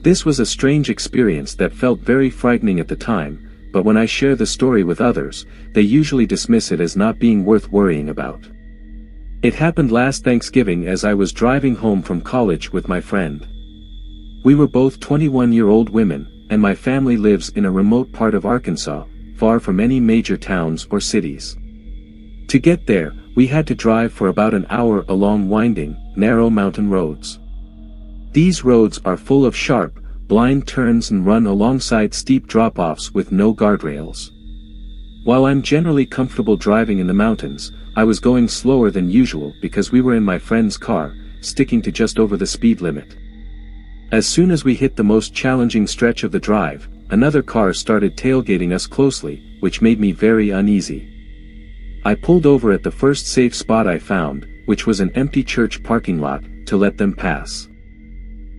This was a strange experience that felt very frightening at the time, but when I share the story with others, they usually dismiss it as not being worth worrying about. It happened last Thanksgiving as I was driving home from college with my friend. We were both 21-year-old women, and my family lives in a remote part of Arkansas, far from any major towns or cities. To get there, we had to drive for about an hour along winding, narrow mountain roads. These roads are full of sharp, blind turns and run alongside steep drop-offs with no guardrails. While I'm generally comfortable driving in the mountains, I was going slower than usual because we were in my friend's car, sticking to just over the speed limit. As soon as we hit the most challenging stretch of the drive, another car started tailgating us closely, which made me very uneasy. I pulled over at the first safe spot I found, which was an empty church parking lot, to let them pass.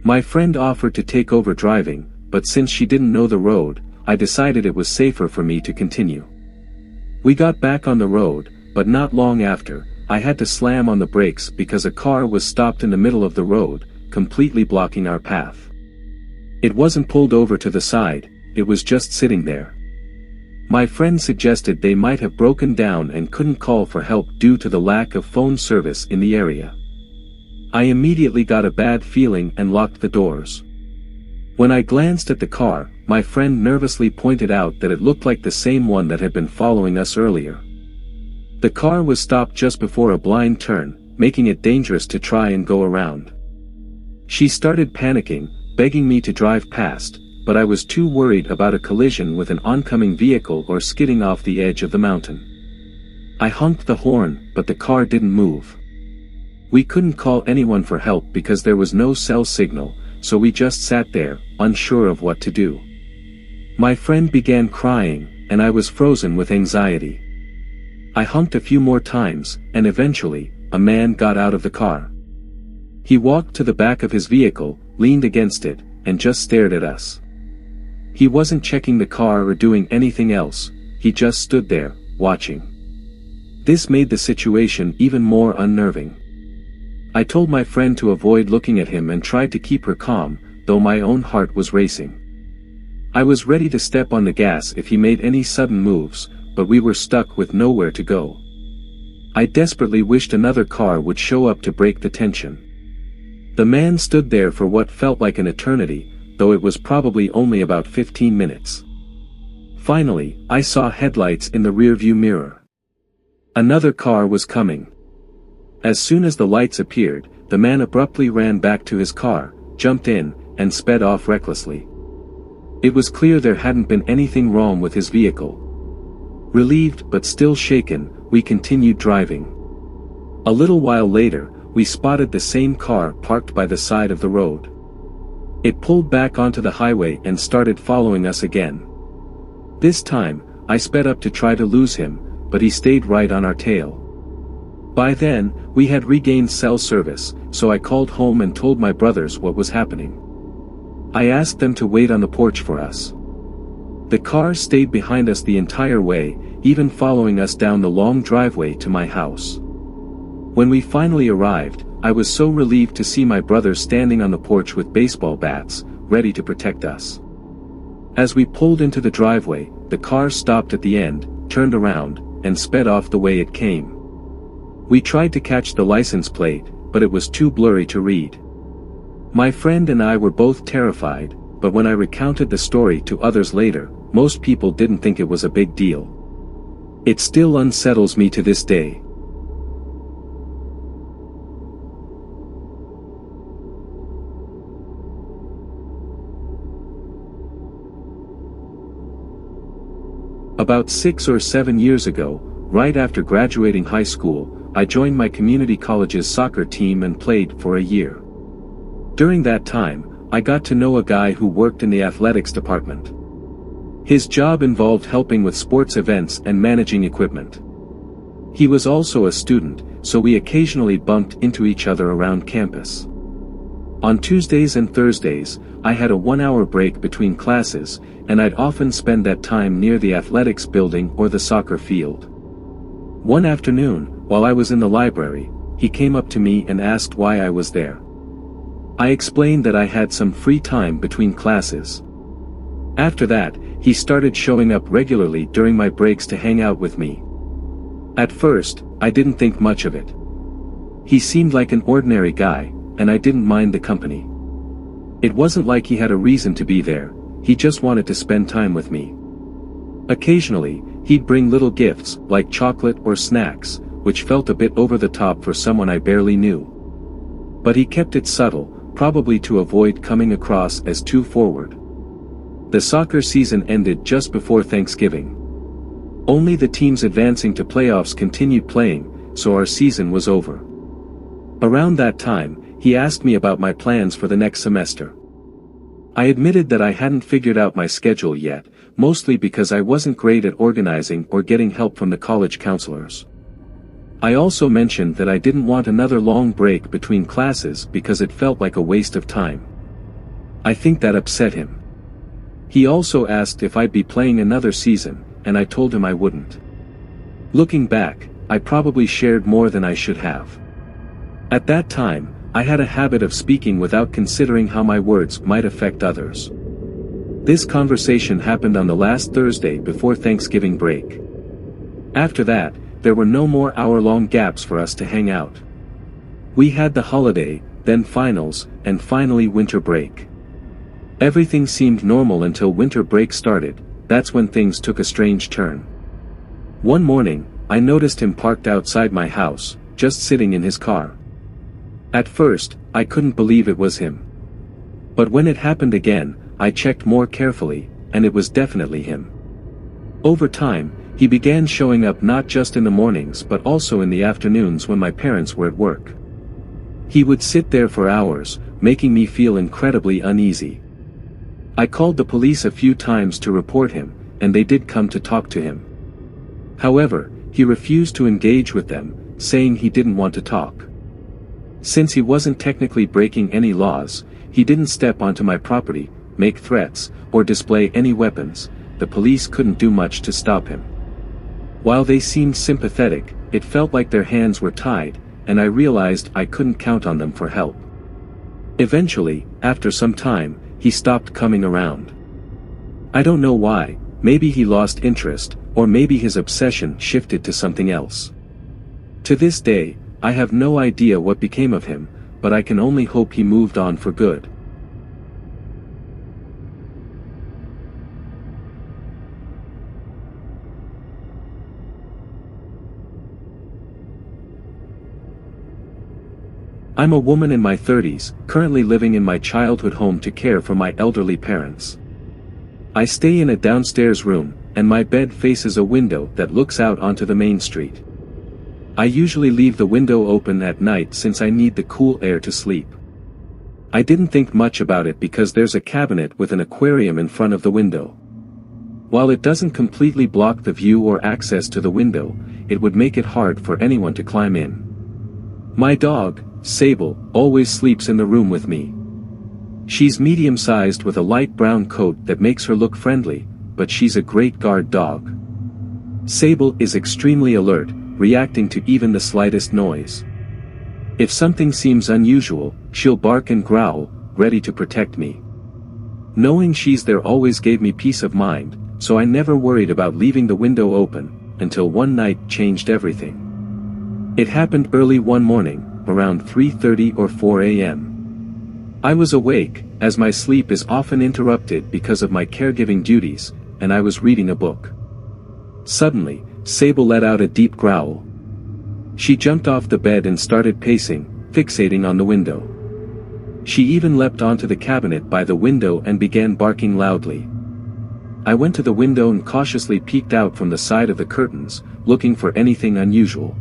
My friend offered to take over driving, but since she didn't know the road, I decided it was safer for me to continue. We got back on the road, but not long after, I had to slam on the brakes because a car was stopped in the middle of the road, completely blocking our path. It wasn't pulled over to the side, it was just sitting there. My friend suggested they might have broken down and couldn't call for help due to the lack of phone service in the area. I immediately got a bad feeling and locked the doors. When I glanced at the car, my friend nervously pointed out that it looked like the same one that had been following us earlier. The car was stopped just before a blind turn, making it dangerous to try and go around. She started panicking, begging me to drive past, but I was too worried about a collision with an oncoming vehicle or skidding off the edge of the mountain. I honked the horn, but the car didn't move. We couldn't call anyone for help because there was no cell signal, so we just sat there, unsure of what to do. My friend began crying, and I was frozen with anxiety. I honked a few more times, and eventually, a man got out of the car. He walked to the back of his vehicle, leaned against it, and just stared at us. He wasn't checking the car or doing anything else, he just stood there, watching. This made the situation even more unnerving. I told my friend to avoid looking at him and tried to keep her calm, though my own heart was racing. I was ready to step on the gas if he made any sudden moves, but we were stuck with nowhere to go. I desperately wished another car would show up to break the tension. The man stood there for what felt like an eternity, though it was probably only about 15 minutes. Finally, I saw headlights in the rearview mirror. Another car was coming. As soon as the lights appeared, the man abruptly ran back to his car, jumped in, and sped off recklessly. It was clear there hadn't been anything wrong with his vehicle. Relieved but still shaken, we continued driving. A little while later, we spotted the same car parked by the side of the road. It pulled back onto the highway and started following us again. This time, I sped up to try to lose him, but he stayed right on our tail. By then, we had regained cell service, so I called home and told my brothers what was happening. I asked them to wait on the porch for us. The car stayed behind us the entire way, even following us down the long driveway to my house. When we finally arrived, I was so relieved to see my brothers standing on the porch with baseball bats, ready to protect us. As we pulled into the driveway, the car stopped at the end, turned around, and sped off the way it came. We tried to catch the license plate, but it was too blurry to read. My friend and I were both terrified, but when I recounted the story to others later, most people didn't think it was a big deal. It still unsettles me to this day. About 6 or 7 years ago, right after graduating high school, I joined my community college's soccer team and played for a year. During that time, I got to know a guy who worked in the athletics department. His job involved helping with sports events and managing equipment. He was also a student, so we occasionally bumped into each other around campus. On Tuesdays and Thursdays, I had a 1-hour break between classes, and I'd often spend that time near the athletics building or the soccer field. One afternoon, while I was in the library, he came up to me and asked why I was there. I explained that I had some free time between classes. After that, he started showing up regularly during my breaks to hang out with me. At first, I didn't think much of it. He seemed like an ordinary guy, and I didn't mind the company. It wasn't like he had a reason to be there, he just wanted to spend time with me. Occasionally, he'd bring little gifts, like chocolate or snacks, which felt a bit over the top for someone I barely knew. But he kept it subtle, probably to avoid coming across as too forward. The soccer season ended just before Thanksgiving. Only the teams advancing to playoffs continued playing, so our season was over. Around that time, he asked me about my plans for the next semester. I admitted that I hadn't figured out my schedule yet, mostly because I wasn't great at organizing or getting help from the college counselors. I also mentioned that I didn't want another long break between classes because it felt like a waste of time. I think that upset him. He also asked if I'd be playing another season, and I told him I wouldn't. Looking back, I probably shared more than I should have. At that time, I had a habit of speaking without considering how my words might affect others. This conversation happened on the last Thursday before Thanksgiving break. After that, there were no more hour-long gaps for us to hang out. We had the holiday, then finals, and finally winter break. Everything seemed normal until winter break started. That's when things took a strange turn. One morning, I noticed him parked outside my house, just sitting in his car. At first, I couldn't believe it was him. But when it happened again, I checked more carefully, and it was definitely him. Over time, he began showing up not just in the mornings but also in the afternoons when my parents were at work. He would sit there for hours, making me feel incredibly uneasy. I called the police a few times to report him, and they did come to talk to him. However, he refused to engage with them, saying he didn't want to talk. Since he wasn't technically breaking any laws, he didn't step onto my property, make threats, or display any weapons. The police couldn't do much to stop him. While they seemed sympathetic, it felt like their hands were tied, and I realized I couldn't count on them for help. Eventually, after some time, he stopped coming around. I don't know why, maybe he lost interest, or maybe his obsession shifted to something else. To this day, I have no idea what became of him, but I can only hope he moved on for good. I'm a woman in my 30s, currently living in my childhood home to care for my elderly parents. I stay in a downstairs room, and my bed faces a window that looks out onto the main street. I usually leave the window open at night since I need the cool air to sleep. I didn't think much about it because there's a cabinet with an aquarium in front of the window. While it doesn't completely block the view or access to the window, it would make it hard for anyone to climb in. My dog, Sable, always sleeps in the room with me. She's medium-sized with a light brown coat that makes her look friendly, but she's a great guard dog. Sable is extremely alert, reacting to even the slightest noise. If something seems unusual, she'll bark and growl, ready to protect me. Knowing she's there always gave me peace of mind, so I never worried about leaving the window open, until one night changed everything. It happened early one morning, around 3:30 or 4 a.m. I was awake, as my sleep is often interrupted because of my caregiving duties, and I was reading a book. Suddenly, Sable let out a deep growl. She jumped off the bed and started pacing, fixating on the window. She even leapt onto the cabinet by the window and began barking loudly. I went to the window and cautiously peeked out from the side of the curtains, looking for anything unusual.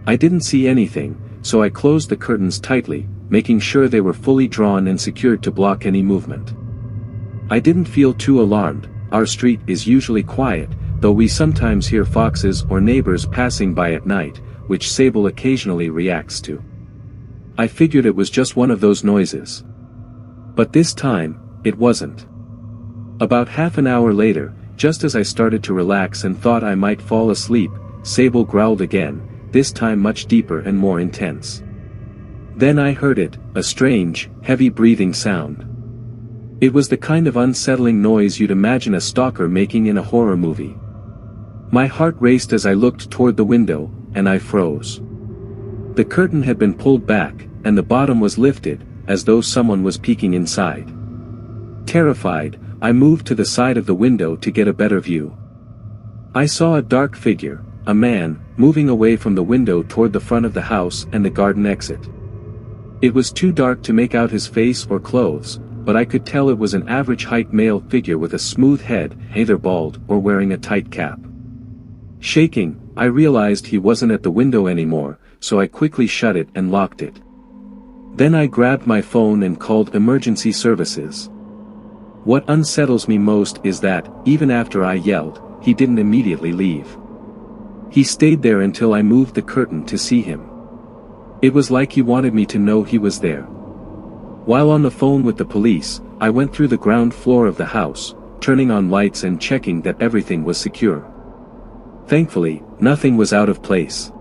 I didn't see anything, so I closed the curtains tightly, making sure they were fully drawn and secured to block any movement. I didn't feel too alarmed. Our street is usually quiet, though we sometimes hear foxes or neighbors passing by at night, which Sable occasionally reacts to. I figured it was just one of those noises. But this time, it wasn't. About half an hour later, just as I started to relax and thought I might fall asleep, Sable growled again, this time much deeper and more intense. Then I heard it, a strange, heavy breathing sound. It was the kind of unsettling noise you'd imagine a stalker making in a horror movie. My heart raced as I looked toward the window, and I froze. The curtain had been pulled back, and the bottom was lifted, as though someone was peeking inside. Terrified, I moved to the side of the window to get a better view. I saw a dark figure, a man, moving away from the window toward the front of the house and the garden exit. It was too dark to make out his face or clothes, but I could tell it was an average-height male figure with a smooth head, either bald or wearing a tight cap. Shaking, I realized he wasn't at the window anymore, so I quickly shut it and locked it. Then I grabbed my phone and called emergency services. What unsettles me most is that, even after I yelled, he didn't immediately leave. He stayed there until I moved the curtain to see him. It was like he wanted me to know he was there. While on the phone with the police, I went through the ground floor of the house, turning on lights and checking that everything was secure. Thankfully, nothing was out of place.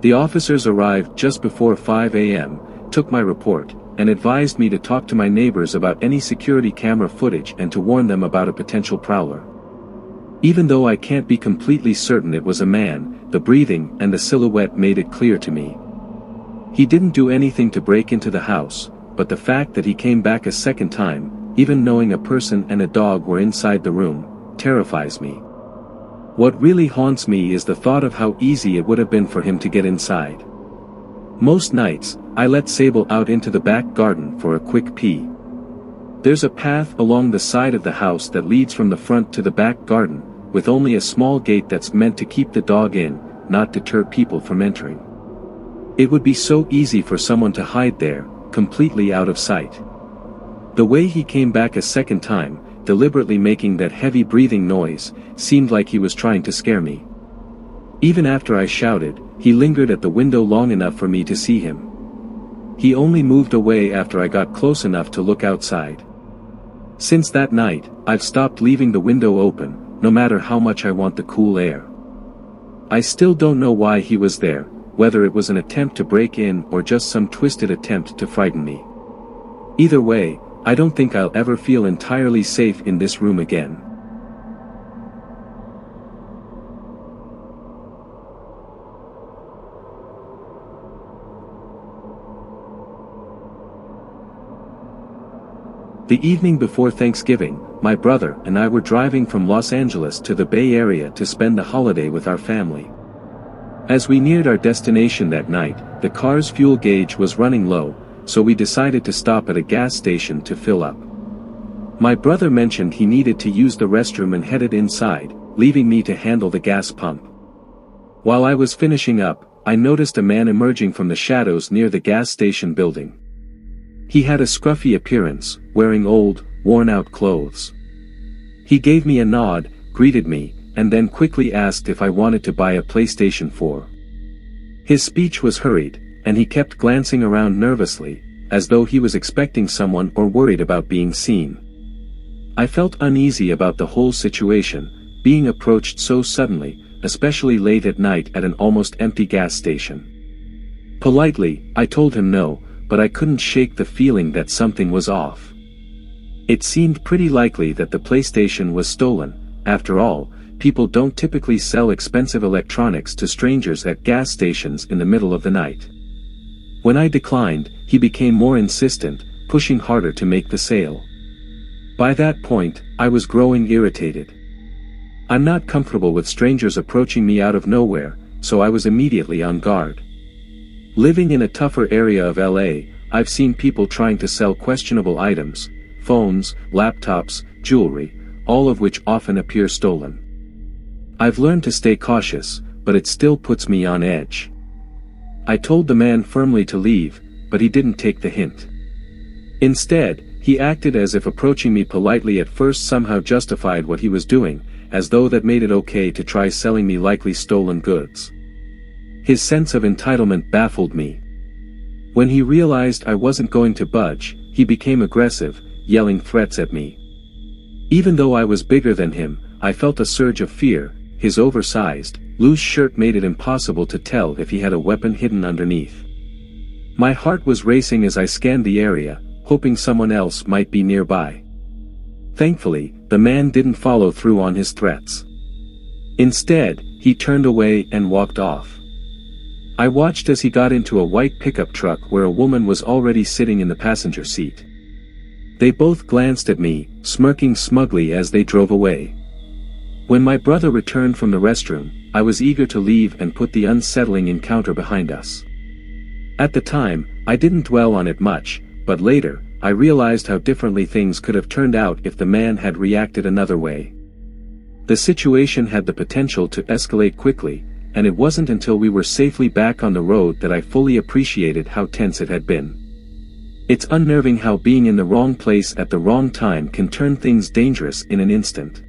The officers arrived just before 5 a.m., took my report, and advised me to talk to my neighbors about any security camera footage and to warn them about a potential prowler. Even though I can't be completely certain it was a man, the breathing and the silhouette made it clear to me. He didn't do anything to break into the house, but the fact that he came back a second time, even knowing a person and a dog were inside the room, terrifies me. What really haunts me is the thought of how easy it would have been for him to get inside. Most nights, I let Sable out into the back garden for a quick pee. There's a path along the side of the house that leads from the front to the back garden, with only a small gate that's meant to keep the dog in, not deter people from entering. It would be so easy for someone to hide there, completely out of sight. The way he came back a second time, deliberately making that heavy breathing noise, seemed like he was trying to scare me. Even after I shouted, he lingered at the window long enough for me to see him. He only moved away after I got close enough to look outside. Since that night, I've stopped leaving the window open, no matter how much I want the cool air. I still don't know why he was there, whether it was an attempt to break in or just some twisted attempt to frighten me. Either way, I don't think I'll ever feel entirely safe in this room again. The evening before Thanksgiving, my brother and I were driving from Los Angeles to the Bay Area to spend the holiday with our family. As we neared our destination that night, the car's fuel gauge was running low, so we decided to stop at a gas station to fill up. My brother mentioned he needed to use the restroom and headed inside, leaving me to handle the gas pump. While I was finishing up, I noticed a man emerging from the shadows near the gas station building. He had a scruffy appearance, wearing old, worn-out clothes. He gave me a nod, greeted me, and then quickly asked if I wanted to buy a PlayStation 4. His speech was hurried, and he kept glancing around nervously, as though he was expecting someone or worried about being seen. I felt uneasy about the whole situation, being approached so suddenly, especially late at night at an almost empty gas station. Politely, I told him no, but I couldn't shake the feeling that something was off. It seemed pretty likely that the PlayStation was stolen. After all, people don't typically sell expensive electronics to strangers at gas stations in the middle of the night. When I declined, he became more insistent, pushing harder to make the sale. By that point, I was growing irritated. I'm not comfortable with strangers approaching me out of nowhere, so I was immediately on guard. Living in a tougher area of LA, I've seen people trying to sell questionable items, phones, laptops, jewelry, all of which often appear stolen. I've learned to stay cautious, but it still puts me on edge. I told the man firmly to leave, but he didn't take the hint. Instead, he acted as if approaching me politely at first somehow justified what he was doing, as though that made it okay to try selling me likely stolen goods. His sense of entitlement baffled me. When he realized I wasn't going to budge, he became aggressive, yelling threats at me. Even though I was bigger than him, I felt a surge of fear. His oversized, loose shirt made it impossible to tell if he had a weapon hidden underneath. My heart was racing as I scanned the area, hoping someone else might be nearby. Thankfully, the man didn't follow through on his threats. Instead, he turned away and walked off. I watched as he got into a white pickup truck where a woman was already sitting in the passenger seat. They both glanced at me, smirking smugly as they drove away. When my brother returned from the restroom, I was eager to leave and put the unsettling encounter behind us. At the time, I didn't dwell on it much, but later, I realized how differently things could have turned out if the man had reacted another way. The situation had the potential to escalate quickly, and it wasn't until we were safely back on the road that I fully appreciated how tense it had been. It's unnerving how being in the wrong place at the wrong time can turn things dangerous in an instant.